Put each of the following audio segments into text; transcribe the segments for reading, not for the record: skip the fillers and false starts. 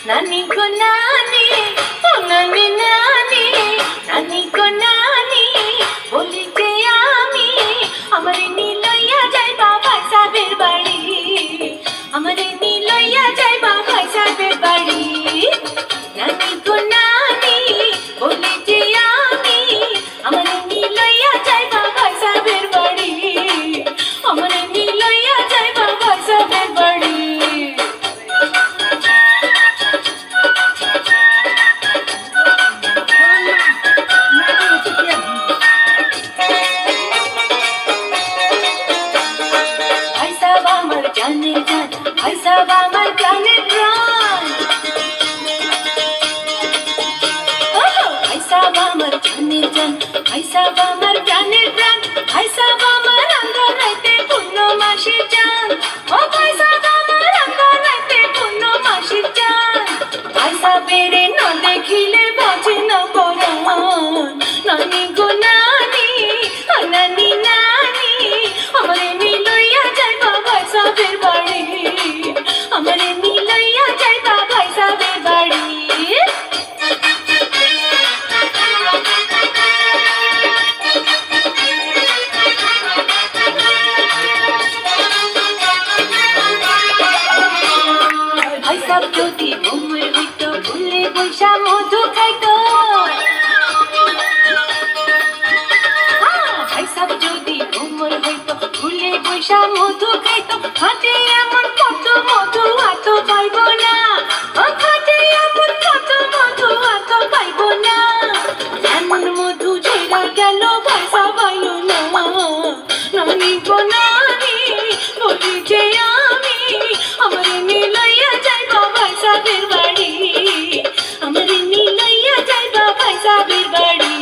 নানি গো নানি, ও নানি নানি, নানি গো নানি, বলিতে আমি আমারে নিলইয়া যাইবা ভাই সাহেবের বাড়ি, আমারে নিলইয়া যাইবা ভাই সাহেবের বাড়ি। নানি গো নানি, বলিতে আমি আমারে নিলইয়া যাইবা ভাই সাহেবের বাড়ি, আমারে নিলইয়া যাইবা ভাই সাহেবের বাড়ি। জানের জান, ভাই সাহেব আমার জানের প্রাণ, ভাই সাহেব আমার জানের জান, ভাই সাহেব আমার প্রাণের প্রাণ, ভাই সাহেব আমার আঙ্গনাইতে পূর্ণমাসীর চাঁদ, ও ভাই সাহেব আমার আঙ্গনাইতে পূর্ণমাসীর চাঁদ। ভাই সাহেবের না দেখিলে বাঁচে না পরাণ। নানি গো নানি, ও নানি নানি, আমারে নিলইয়া যাইবা ভাই সাহেবের বাড়ি, আমারে নিলইয়া যাইবা ভাই সাহেবের বাড়ি। ভাই সাহেব যদি ঘুমের হইত ভুলে বৈশা মধু খাইতো, ভাই সাহেব যদি ঘুমের হইত ভুলে বৈশা মধু খাইতো, হাতে এমন কত মধু হাত পাইব না, হাতে এমন কত মধু হাত পাইব না, এমন মধু ছেড়া গেল ভাই সাহেব আইলো না। নানি গো নানি, বলি যে আমি আমারে নিলইয়া যাইবা ভাই সাহেবের বাড়ি, আমারে নিলইয়া যাইবা ভাই সাহেবের বাড়ি।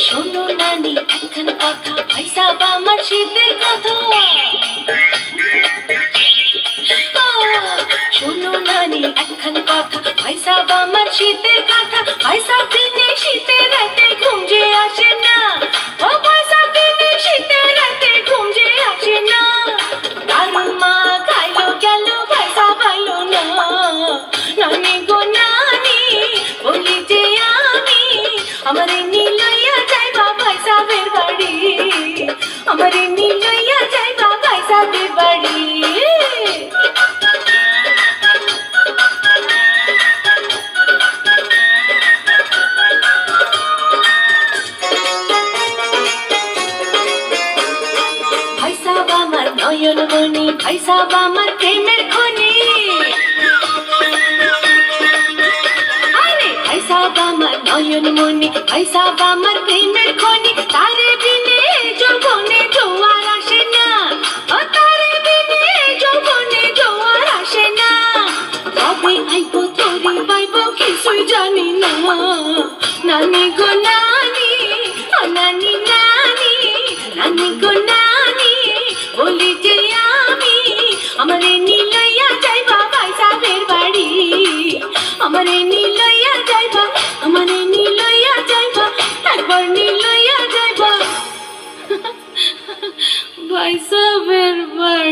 শোনো নানি একখান কথা, ভাই সাহেব আমার শীতের কথা, শোনো নানি একখান কথা, ভাই সাহেব আমার শীতের কথা, ভাই সাহেব দিনে শীতের রাতে ঘুম যে আসে না, ও ভাই সাহেব দিনে শীতের রাতে ঘুম যে আসে না, দারুণ মা খাইলো গেল ভাই সাহেব আইলো না। নানি গো নানি, বলি যে আমি আমারে নিলইয়া যাইবা ভাই সাহেবের বাড়ি, আমারে নিলইয়া যাইবা ভাই সাহেবের বাড়ি। ভাই সাহেব আমার নয়ন মণি, ভাই সাহেব আমার প্রেমের খনি, আরে ভাই সাহেব আমার নয়ন মণি, ভাই সাহেব আমার প্রেমের খনি, তারে বিনে যৌবনে জোয়ার আসে না, ও তারে বিনে যৌবনে জোয়ার আসে না, কবে আইব তোরে পাইব কিছুই জানি না। নানি গো নানি, ও নানি নানি, নানি গো নানি, বলি যে আমি আমারে নিলইয়া যাইবা ভাই সাহেবের বাড়ি, আমারে নিলইয়া যাইবা, আমারে নিলইয়া যাইবা, একবার নিলইয়া যাইবা ভাই সাহেবের বাড়ি।